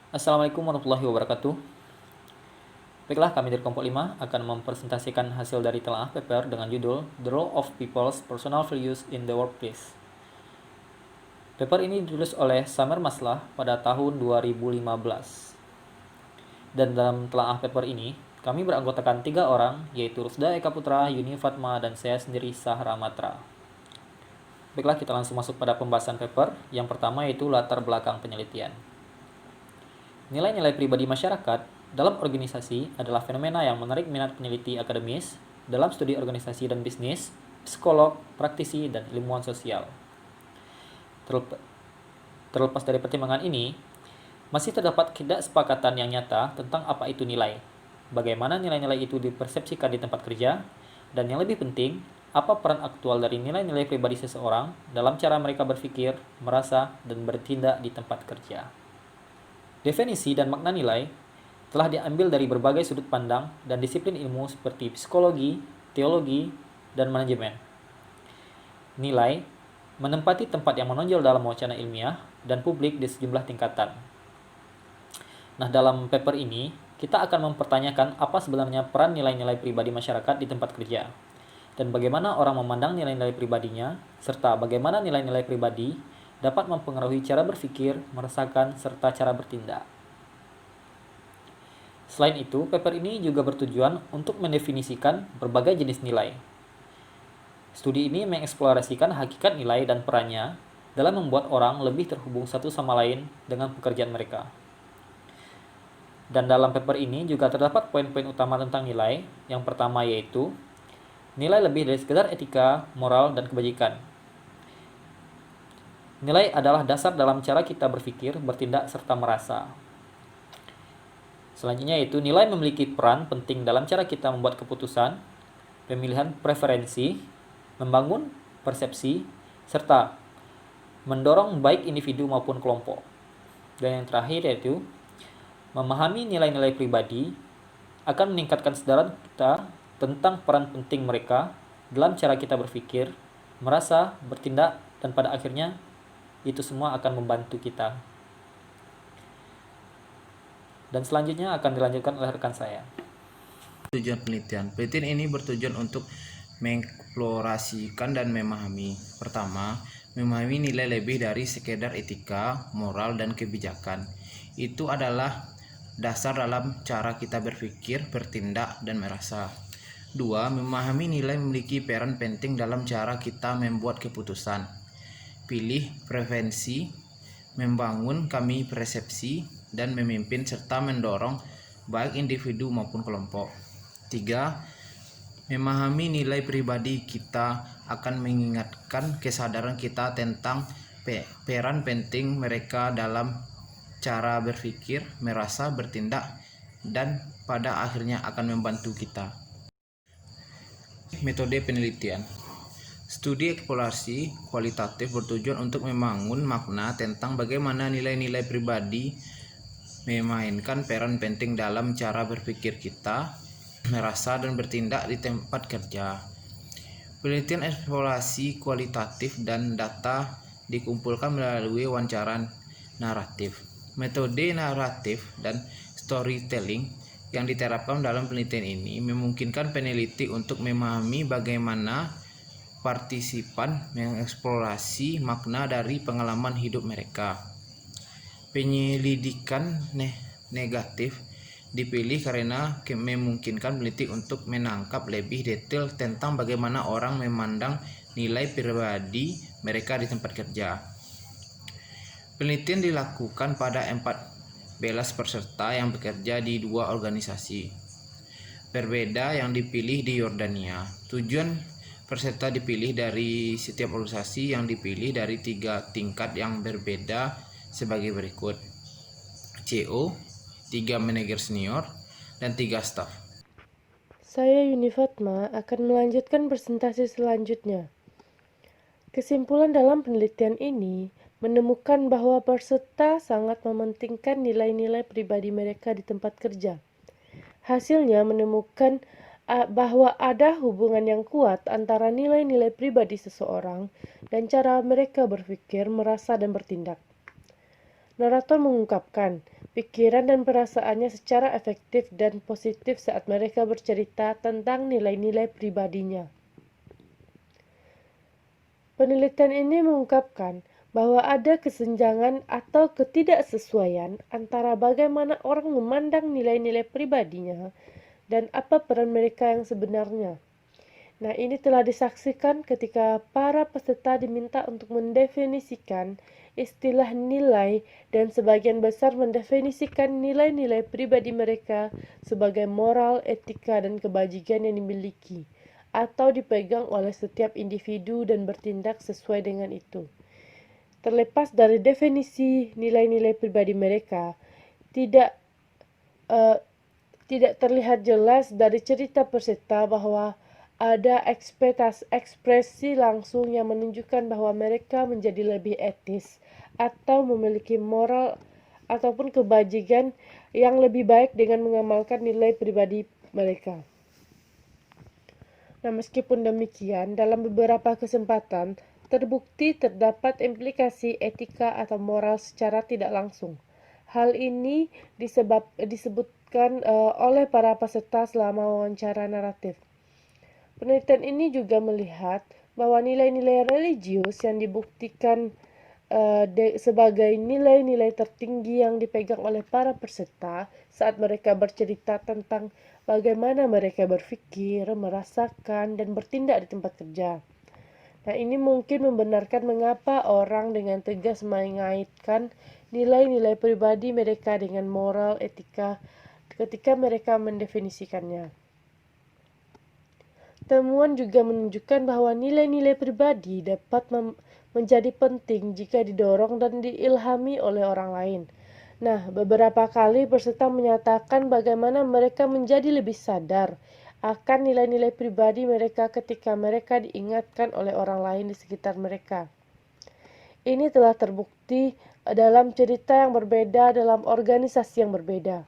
Assalamualaikum warahmatullahi wabarakatuh. Baiklah, kami dari kelompok 5 akan mempresentasikan hasil dari telaah paper dengan judul The Role of People's Personal Values in the Workplace. Paper ini ditulis oleh Samer Maslah pada tahun 2015. Dan dalam telaah paper ini, kami beranggotakan 3 orang, yaitu Rusda Eka Putra, Yuni Fatma, dan saya sendiri Sahra Matra. Baiklah, kita langsung masuk pada pembahasan paper. Yang pertama yaitu latar belakang penelitian. Nilai-nilai pribadi masyarakat dalam organisasi adalah fenomena yang menarik minat peneliti akademis dalam studi organisasi dan bisnis, psikolog, praktisi, dan ilmuwan sosial. Terlepas dari pertimbangan ini, masih terdapat ketidaksepakat yang nyata tentang apa itu nilai, bagaimana nilai-nilai itu dipersepsikan di tempat kerja, dan yang lebih penting, apa peran aktual dari nilai-nilai pribadi seseorang dalam cara mereka berpikir, merasa, dan bertindak di tempat kerja. Definisi dan makna nilai telah diambil dari berbagai sudut pandang dan disiplin ilmu seperti psikologi, teologi, dan manajemen. Nilai menempati tempat yang menonjol dalam wacana ilmiah dan publik di sejumlah tingkatan. Nah, dalam paper ini, kita akan mempertanyakan apa sebenarnya peran nilai-nilai pribadi masyarakat di tempat kerja, dan bagaimana orang memandang nilai-nilai pribadinya, serta bagaimana nilai-nilai pribadi dapat mempengaruhi cara berpikir, merasakan, serta cara bertindak. Selain itu, paper ini juga bertujuan untuk mendefinisikan berbagai jenis nilai. Studi ini mengeksplorasikan hakikat nilai dan perannya dalam membuat orang lebih terhubung satu sama lain dengan pekerjaan mereka. Dan dalam paper ini juga terdapat poin-poin utama tentang nilai. Yang pertama yaitu nilai lebih dari sekedar etika, moral, dan kebajikan. Nilai adalah dasar dalam cara kita berpikir, bertindak, serta merasa. Selanjutnya yaitu nilai memiliki peran penting dalam cara kita membuat keputusan, pemilihan preferensi, membangun persepsi, serta mendorong baik individu maupun kelompok. Dan yang terakhir yaitu memahami nilai-nilai pribadi akan meningkatkan kesadaran kita tentang peran penting mereka dalam cara kita berpikir, merasa, bertindak, dan pada akhirnya itu semua akan membantu kita. Dan selanjutnya akan dilanjutkan oleh rekan saya. Tujuan penelitian. Penelitian ini bertujuan untuk mengeksplorasikan dan memahami. Pertama, memahami nilai lebih dari sekedar etika, moral, dan kebijakan. Itu adalah dasar dalam cara kita berpikir, bertindak, dan merasa. Dua, memahami nilai memiliki peran penting dalam cara kita membuat keputusan, pilih preferensi, membangun kami persepsi, dan memimpin serta mendorong baik individu maupun kelompok. 3. Memahami nilai pribadi kita akan mengingatkan kesadaran kita tentang peran penting mereka dalam cara berpikir, merasa, bertindak, dan pada akhirnya akan membantu kita. Metode penelitian. Studi eksplorasi kualitatif bertujuan untuk membangun makna tentang bagaimana nilai-nilai pribadi memainkan peran penting dalam cara berpikir kita, merasa, dan bertindak di tempat kerja. Penelitian eksplorasi kualitatif dan data dikumpulkan melalui wawancara naratif. Metode naratif dan storytelling yang diterapkan dalam penelitian ini memungkinkan peneliti untuk memahami bagaimana partisipan mengeksplorasi makna dari pengalaman hidup mereka. Penyelidikan negatif dipilih karena memungkinkan peneliti untuk menangkap lebih detail tentang bagaimana orang memandang nilai pribadi mereka di tempat kerja. Penelitian dilakukan pada 14 peserta yang bekerja di 2 organisasi berbeda yang dipilih di Yordania. Tujuan peserta dipilih dari setiap organisasi yang dipilih dari 3 tingkat yang berbeda sebagai berikut: CO, 3 manajer senior, dan 3 staf. Saya Yuni Fatma akan melanjutkan presentasi selanjutnya. Kesimpulan dalam penelitian ini menemukan bahwa peserta sangat mementingkan nilai-nilai pribadi mereka di tempat kerja. Hasilnya menemukan bahwa ada hubungan yang kuat antara nilai-nilai pribadi seseorang dan cara mereka berpikir, merasa, dan bertindak. Narator mengungkapkan pikiran dan perasaannya secara efektif dan positif saat mereka bercerita tentang nilai-nilai pribadinya. Penelitian ini mengungkapkan bahwa ada kesenjangan atau ketidaksesuaian antara bagaimana orang memandang nilai-nilai pribadinya dan apa peran mereka yang sebenarnya. Nah, ini telah disaksikan ketika para peserta diminta untuk mendefinisikan istilah nilai dan sebagian besar mendefinisikan nilai-nilai pribadi mereka sebagai moral, etika, dan kebajikan yang dimiliki atau dipegang oleh setiap individu dan bertindak sesuai dengan itu. Terlepas dari definisi nilai-nilai pribadi mereka, tidak terlihat jelas dari cerita peserta bahwa ada ekspresi langsung yang menunjukkan bahwa mereka menjadi lebih etis atau memiliki moral ataupun kebajikan yang lebih baik dengan mengamalkan nilai pribadi mereka. Nah, meskipun demikian, dalam beberapa kesempatan terbukti terdapat implikasi etika atau moral secara tidak langsung. Hal ini disebutkan oleh para peserta selama wawancara naratif. Penelitian ini juga melihat bahwa nilai-nilai religius yang dibuktikan sebagai nilai-nilai tertinggi yang dipegang oleh para peserta saat mereka bercerita tentang bagaimana mereka berpikir, merasakan, dan bertindak di tempat kerja. Nah, ini mungkin membenarkan mengapa orang dengan tegas mengaitkan nilai-nilai pribadi mereka dengan moral, etika ketika mereka mendefinisikannya. Temuan juga menunjukkan bahwa nilai-nilai pribadi dapat menjadi penting jika didorong dan diilhami oleh orang lain. Nah, beberapa kali peserta menyatakan bagaimana mereka menjadi lebih sadar akan nilai-nilai pribadi mereka ketika mereka diingatkan oleh orang lain di sekitar mereka. Ini telah terbukti dalam cerita yang berbeda dalam organisasi yang berbeda.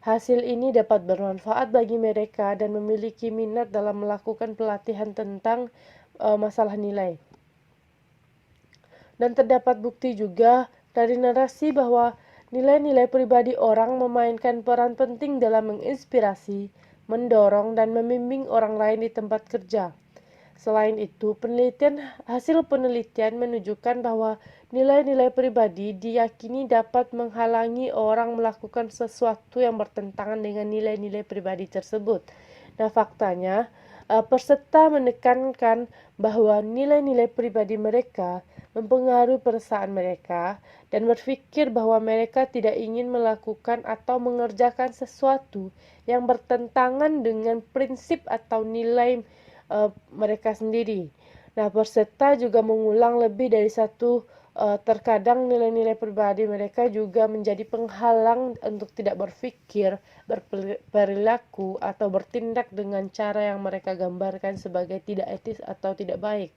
Hasil ini dapat bermanfaat bagi mereka dan memiliki minat dalam melakukan pelatihan tentang masalah nilai. Dan terdapat bukti juga dari narasi bahwa nilai-nilai pribadi orang memainkan peran penting dalam menginspirasi, mendorong, dan membimbing orang lain di tempat kerja. Selain itu, hasil penelitian menunjukkan bahwa nilai-nilai pribadi diyakini dapat menghalangi orang melakukan sesuatu yang bertentangan dengan nilai-nilai pribadi tersebut. Nah, faktanya, peserta menekankan bahwa nilai-nilai pribadi mereka mempengaruhi perasaan mereka dan berpikir bahwa mereka tidak ingin melakukan atau mengerjakan sesuatu yang bertentangan dengan prinsip atau nilai mereka sendiri. Nah, peserta juga mengulang lebih dari satu terkadang nilai-nilai pribadi mereka juga menjadi penghalang untuk tidak berpikir, berperilaku, atau bertindak dengan cara yang mereka gambarkan sebagai tidak etis atau tidak baik.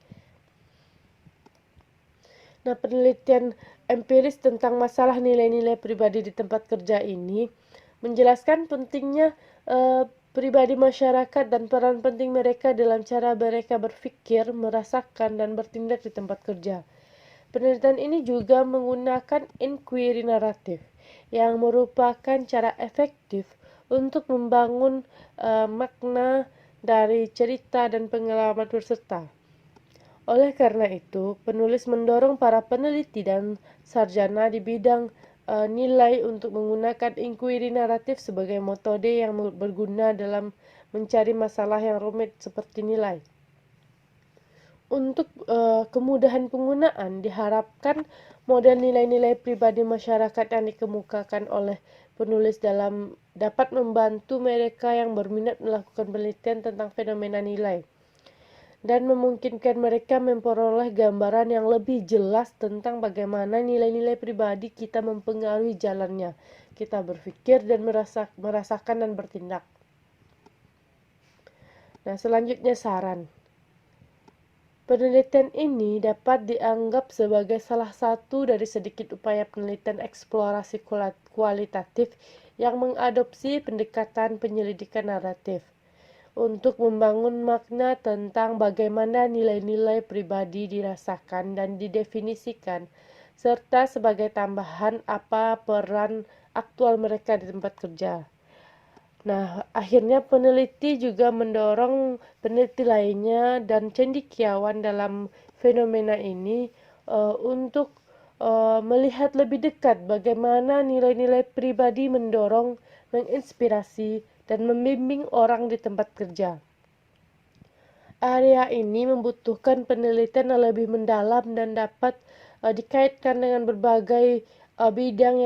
Nah, penelitian empiris tentang masalah nilai-nilai pribadi di tempat kerja ini menjelaskan pentingnya pribadi masyarakat dan peran penting mereka dalam cara mereka berpikir, merasakan, dan bertindak di tempat kerja. Penelitian ini juga menggunakan inquiry naratif, yang merupakan cara efektif untuk membangun makna dari cerita dan pengalaman peserta. Oleh karena itu, penulis mendorong para peneliti dan sarjana di bidang nilai untuk menggunakan inquiry naratif sebagai metode yang berguna dalam mencari masalah yang rumit seperti nilai. Untuk kemudahan penggunaan, diharapkan model nilai-nilai pribadi masyarakat yang dikemukakan oleh penulis dapat membantu mereka yang berminat melakukan penelitian tentang fenomena nilai dan memungkinkan mereka memperoleh gambaran yang lebih jelas tentang bagaimana nilai-nilai pribadi kita mempengaruhi jalannya kita berpikir dan merasakan dan bertindak. Nah, selanjutnya saran. Penelitian ini dapat dianggap sebagai salah satu dari sedikit upaya penelitian eksplorasi kualitatif yang mengadopsi pendekatan penyelidikan naratif untuk membangun makna tentang bagaimana nilai-nilai pribadi dirasakan dan didefinisikan serta sebagai tambahan apa peran aktual mereka di tempat kerja. Nah, akhirnya peneliti juga mendorong peneliti lainnya dan cendekiawan dalam fenomena ini untuk melihat lebih dekat bagaimana nilai-nilai pribadi mendorong, menginspirasi, dan membimbing orang di tempat kerja. Area ini membutuhkan penelitian yang lebih mendalam dan dapat dikaitkan dengan berbagai bidang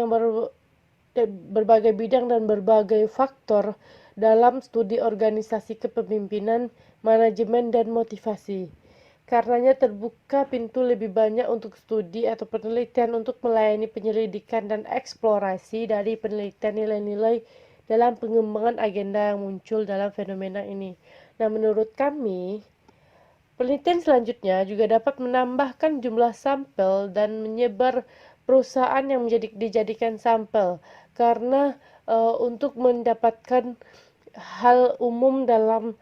dan berbagai faktor dalam studi organisasi kepemimpinan, manajemen, dan motivasi. Karenanya terbuka pintu lebih banyak untuk studi atau penelitian untuk melayani penyelidikan dan eksplorasi dari penelitian nilai-nilai dalam pengembangan agenda yang muncul dalam fenomena ini. Nah, menurut kami, penelitian selanjutnya juga dapat menambahkan jumlah sampel dan menyebar perusahaan yang dijadikan sampel, karena untuk mendapatkan hal umum dalam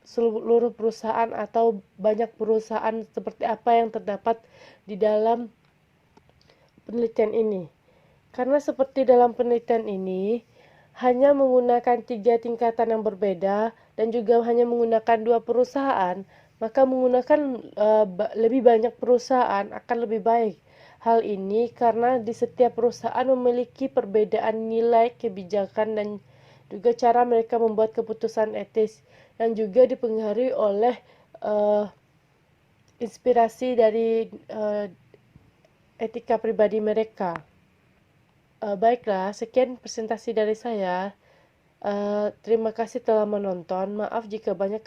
seluruh perusahaan atau banyak perusahaan seperti apa yang terdapat di dalam penelitian ini. Karena seperti dalam penelitian ini, hanya menggunakan 3 tingkatan yang berbeda dan juga hanya menggunakan 2 perusahaan, maka menggunakan lebih banyak perusahaan akan lebih baik. Hal ini karena di setiap perusahaan memiliki perbedaan nilai kebijakan dan juga cara mereka membuat keputusan etis yang juga dipengaruhi oleh inspirasi dari etika pribadi mereka. Baiklah, sekian presentasi dari saya. Terima kasih telah menonton. Maaf jika banyak